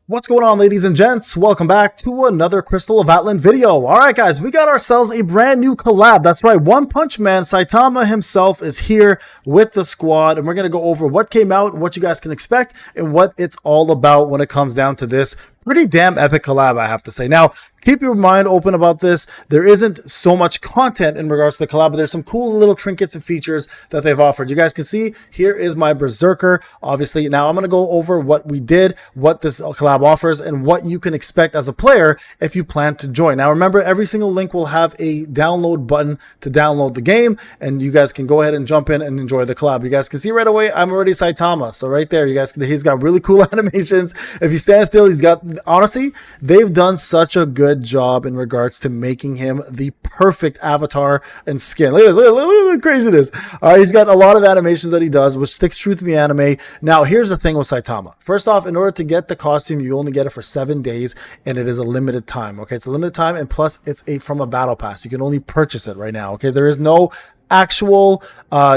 What's going on, ladies and gents? Welcome back to another Crystal of Atlan video. All right, guys, we got ourselves a brand new collab. That's right, One Punch Man Saitama himself is here with the squad, and we're going to go over what came out, what you guys can expect, and what it's all about when it comes down to this pretty damn epic collab, I have to say. Now, keep your mind open about this. There isn't so much content in regards to the collab, but there's some cool little trinkets and features that they've offered. You guys can see, here is my Berserker. Obviously, now I'm going to go over what we did, what this collab offers, and what you can expect as a player if you plan to join. Now, remember, every single link will have a download button to download the game, and you guys can go ahead and jump in and enjoy the collab. You guys can see right away, I'm already Saitama. So right there, you guys, he's got really cool animations. If you stand still, he's got, honestly, they've done such a good job in regards to making him the perfect avatar and skin. Look at this, look how crazy it is. He's got a lot of animations that he does, which sticks true to the anime. Now, here's the thing with Saitama. First off, in order to get the costume, you only get it for 7 days, and it is a limited time. Okay, it's a limited time, and plus, it's from a battle pass. You can only purchase it right now. Okay, there is no actual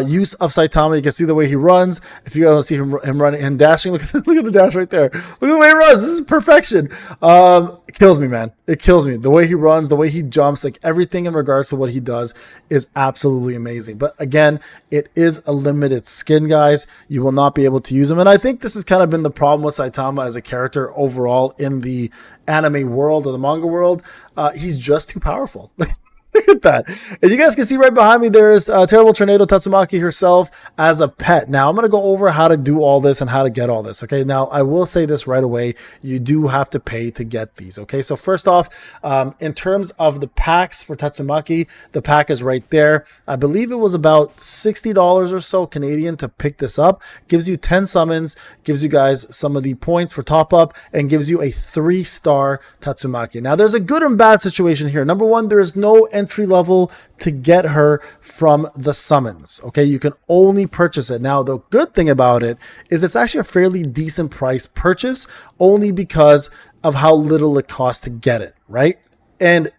use of Saitama. You can see the way he runs. If you guys want to see him running and dashing, look at the dash right there. Look at the way he runs. This is perfection. It kills me, man. It kills me. The way he runs, the way he jumps, like everything in regards to what he does is absolutely amazing. But again, it is a limited skin, guys. You will not be able to use him. And I think this has kind of been the problem with Saitama as a character overall in the anime world or the manga world. He's just too powerful. Look at that. And you guys can see right behind me, there is Terrible Tornado Tatsumaki herself as a pet. Now, I'm going to go over how to do all this and how to get all this. Okay. Now, I will say this right away. You do have to pay to get these. Okay. So first off, in terms of the packs for Tatsumaki, the pack is right there. I believe it was about $60 or so Canadian to pick this up. Gives you 10 summons, gives you guys some of the points for top up, and gives you a 3-star Tatsumaki. Now, there's a good and bad situation here. Number one, there is no entry level to get her from the summons. Okay, you can only purchase it. Now, the good thing about it is it's actually a fairly decent price purchase, only because of how little it costs to get it, right? And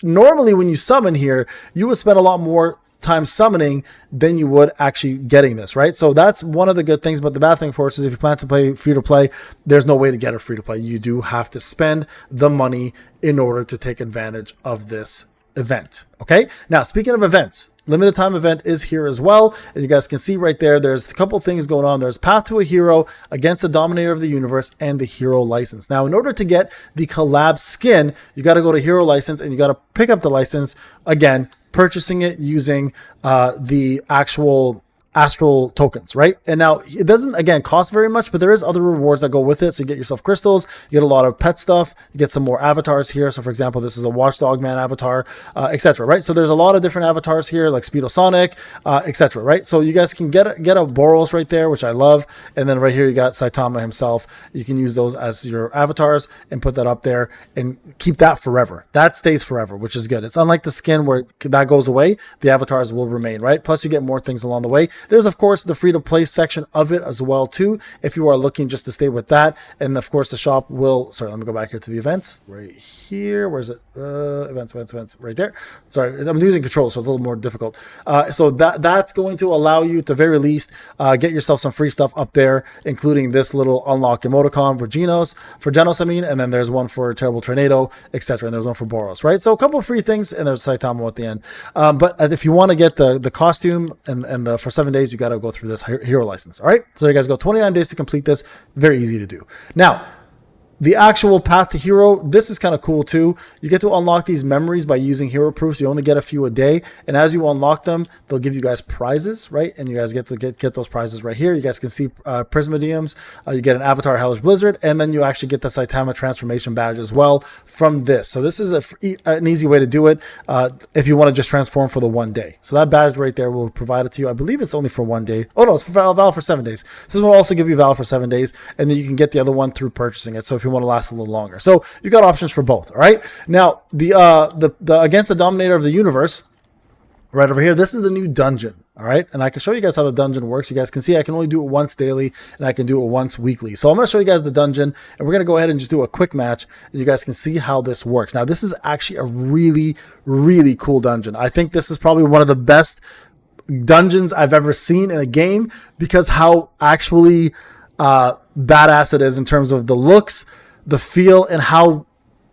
normally when you summon here, you would spend a lot more time summoning than you would actually getting this, right? So that's one of the good things. But the bad thing, of course, is if you plan to play free to play, there's no way to get it free to play. You do have to spend the money in order to take advantage of this event. Okay, now speaking of events, limited time event is here as well. As you guys can see right there, there's a couple things going on. There's Path to a Hero, Against the Dominator of the Universe, and the Hero License. Now, in order to get the collab skin, you got to go to Hero License and you got to pick up the license, again, purchasing it using the actual astral tokens, right? And now it doesn't, again, cost very much, but there is other rewards that go with it. So you get yourself crystals, you get a lot of pet stuff, you get some more avatars here. So for example, this is a Watchdog Man avatar, etc. Right? So there's a lot of different avatars here, like Speedo Sonic, etc. Right? So you guys can get a Boros right there, which I love. And then right here, you got Saitama himself. You can use those as your avatars and put that up there and keep that forever. That stays forever, which is good. It's unlike the skin where that goes away. The avatars will remain, right? Plus you get more things along the way. There's, of course, the free-to-play section of it as well, too, if you are looking just to stay with that. And, of course, the shop will... Sorry, let me go back here to the events. Right here. Where is it? Events. Right there. Sorry, I'm using control, so it's a little more difficult. So that's going to allow you, at the very least, get yourself some free stuff up there, including this little unlock emoticon for Genos, and then there's one for Terrible Tornado, etc. And there's one for Boros, right? So a couple of free things, and there's Saitama at the end. But if you want to get the costume and for 7 days, you got to go through this hero license. All right, so you guys go 29 days to complete this. Very easy to do. Now, the actual path to hero, this is kind of cool too. You get to unlock these memories by using hero proofs. You only get a few a day, and as you unlock them, they'll give you guys prizes, right? And you guys get to get those prizes right here. You guys can see Prismadiums. You get an Avatar Hellish Blizzard, and then you actually get the Saitama transformation badge as well from this. So this is an easy way to do it if you want to just transform for the 1 day. So that badge right there will provide it to you. I believe it's only for 1 day. Oh no, it's for valid for 7 days. This will also give you valid for 7 days, and then you can get the other one through purchasing it. So if you want to last a little longer, so you got options for both. All right, now the Against the Dominator of the Universe, right over here, this is the new dungeon. All right, and I can show you guys how the dungeon works. You guys can see I can only do it once daily, and I can do it once weekly. So I'm going to show you guys the dungeon, and we're going to go ahead and just do a quick match, and you guys can see how this works. Now, this is actually a really, really cool dungeon. I think this is probably one of the best dungeons I've ever seen in a game, because how actually badass it is in terms of the looks, the feel, and how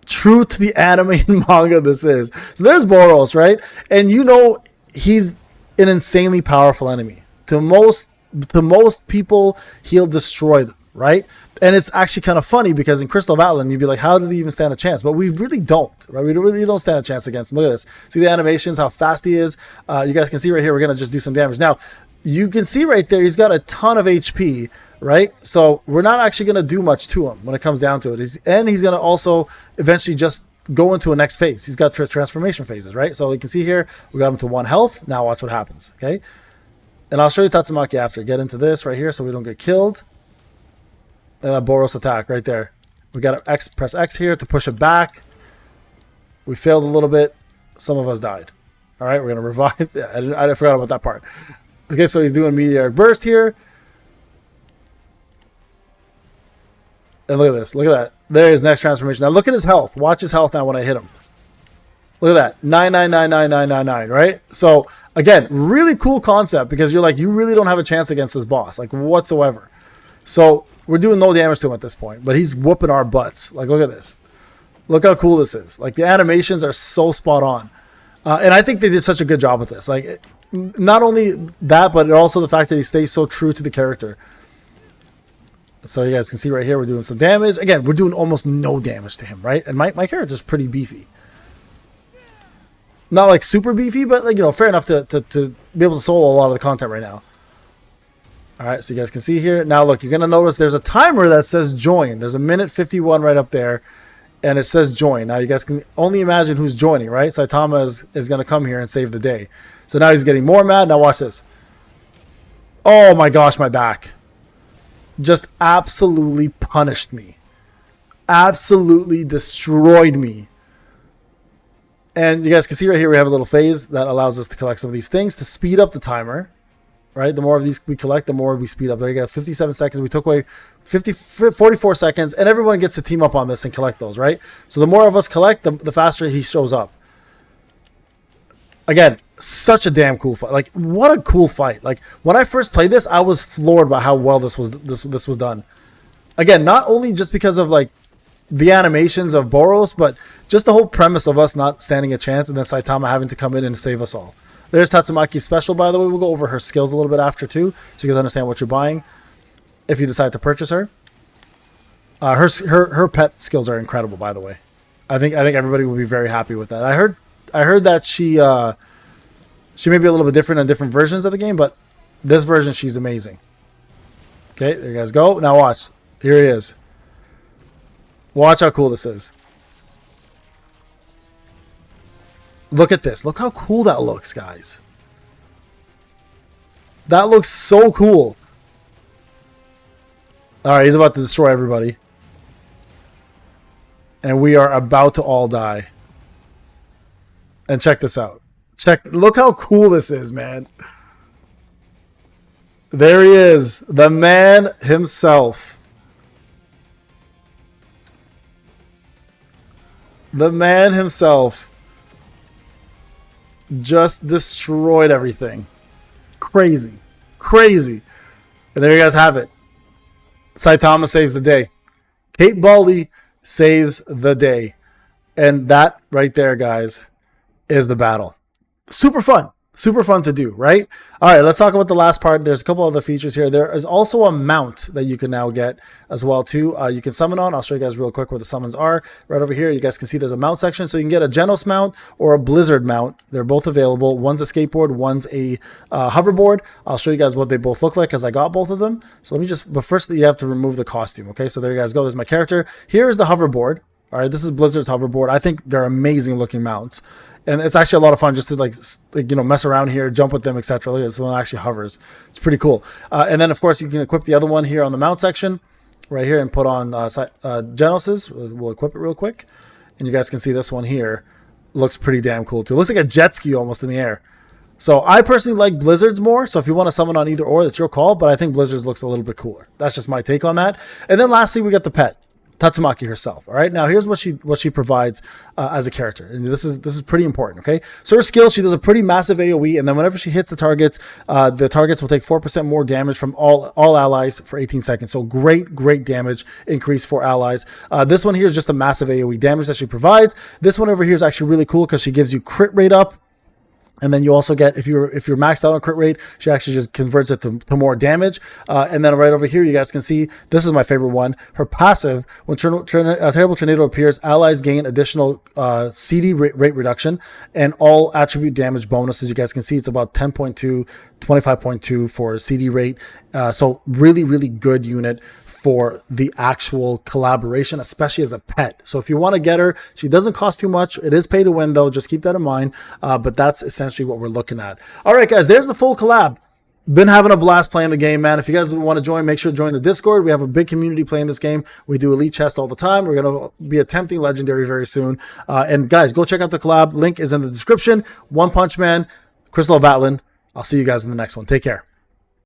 true to the anime and manga this is. So there's Boros, right? And you know he's an insanely powerful enemy. To most people, he'll destroy them, right? And it's actually kind of funny because in Crystal of Atlan, you'd be like, how did he even stand a chance? But we really don't, right? We really don't stand a chance against him. Look at this. See the animations, how fast he is. You guys can see right here, we're going to just do some damage. Now, you can see right there, he's got a ton of HP, right? So we're not actually going to do much to him when it comes down to it. He's going to also eventually just go into a next phase. He's got transformation phases, right? So you can see here, we got him to 1 health. Now watch what happens, okay? And I'll show you Tatsumaki after. Get into this right here so we don't get killed. And a Boros attack right there. We got to press X here to push it back. We failed a little bit. Some of us died. All right, we're going to revive. Yeah, I forgot about that part. Okay, so he's doing meteoric burst here. And look at this. Look at that. There is next transformation. Now look at his health. Watch his health now when I hit him. Look at that. 9999999, right? So again, really cool concept because you're like, you really don't have a chance against this boss, like whatsoever. So we're doing no damage to him at this point, but he's whooping our butts. Like, look at this. Look how cool this is. Like, the animations are so spot on. And I think they did such a good job with this. Like, not only that, but also the fact that he stays so true to the character. So you guys can see right here, we're doing some damage. Again, we're doing almost no damage to him, right? And my character's pretty beefy. Not like super beefy, but like, you know, fair enough to be able to solo a lot of the content right now. All right, so you guys can see here. Now, look, you're going to notice there's a timer that says join. There's a minute 51 right up there, and it says join. Now, you guys can only imagine who's joining, right? Saitama is going to come here and save the day. So now he's getting more mad. Now watch this. Oh, my gosh, my back. Just absolutely punished me. Absolutely destroyed me. And you guys can see right here we have a little phase that allows us to collect some of these things to speed up the timer. Right, the more of these we collect, the more we speed up. There you go, 57 seconds. We took away 44 seconds, and everyone gets to team up on this and collect those, right? So the more of us collect, the faster he shows up. Again, such a damn cool fight. Like, what a cool fight. Like, when I first played this, I was floored by how well this was done. Again, not only just because of like the animations of Boros, but just the whole premise of us not standing a chance and then Saitama having to come in and save us all. There's Tatsumaki's special, by the way. We'll go over her skills a little bit after, too, so you guys understand what you're buying if you decide to purchase her. Her pet skills are incredible, by the way. I think everybody will be very happy with that. I heard that she may be a little bit different in different versions of the game, but this version, she's amazing. Okay, there you guys go. Now watch. Here he is. Watch how cool this is. Look at this. Look how cool that looks, guys. That looks so cool. All right, he's about to destroy everybody. And we are about to all die. And check this out. Look how cool this is, man. There he is. The man himself. The man himself. Just destroyed everything. Crazy. Crazy. And there you guys have it. Saitama saves the day. Kate Baldy saves the day. And that right there, guys, is the battle. Super fun. Super fun to do, right? All right, let's talk about the last part. There's a couple other features here. There is also a mount that you can now get as well, too. You can summon on. I'll show you guys real quick where the summons are. Right over here, you guys can see there's a mount section. So you can get a Genos mount or a Blizzard mount. They're both available. One's a skateboard, one's a hoverboard. I'll show you guys what they both look like because I got both of them. So let me just, but first you have to remove the costume, okay? So there you guys go. There's my character. Here is the hoverboard. All right, this is Blizzard's hoverboard. I think they're amazing looking mounts. And it's actually a lot of fun just to like you know, mess around here, jump with them, etc. This one actually hovers. It's pretty cool. And then, of course, you can equip the other one here on the mount section right here and put on Genos's. We'll equip it real quick. And you guys can see this one here. Looks pretty damn cool, too. It looks like a jet ski almost in the air. So I personally like Blizzard's more. So if you want to summon on either or, it's your call. But I think Blizzard's looks a little bit cooler. That's just my take on that. And then lastly, we got the pet. Tatsumaki herself. All right, now here's what she provides as a character, and this is pretty important. Okay, so her skill, she does a pretty massive AOE, and then whenever she hits the targets will take 4% more damage from all allies for 18 seconds. So great damage increase for allies. This one here is just a massive AOE damage that she provides. This one over here is actually really cool because she gives you crit rate up. And then you also get, if you're maxed out on crit rate, she actually just converts it to more damage. And then right over here, you guys can see, this is my favorite one. Her passive, when a terrible tornado appears, allies gain additional CD rate reduction and all attribute damage bonuses. You guys can see it's about 10.2, 25.2 for CD rate. So really good unit for the actual collaboration, especially as a pet. So if you want to get her, she doesn't cost too much. It is pay to win though, just keep that in mind. But that's essentially what we're looking at. All right, guys, there's the full collab. Been having a blast playing the game, man. If you guys want to join, make sure to join the Discord. We have a big community playing this game. We do elite chest all the time. We're going to be attempting legendary very soon. And guys, go check out the collab. Link is in the description. One Punch Man, Crystal of Atlan. I'll see you guys in the next one. Take care.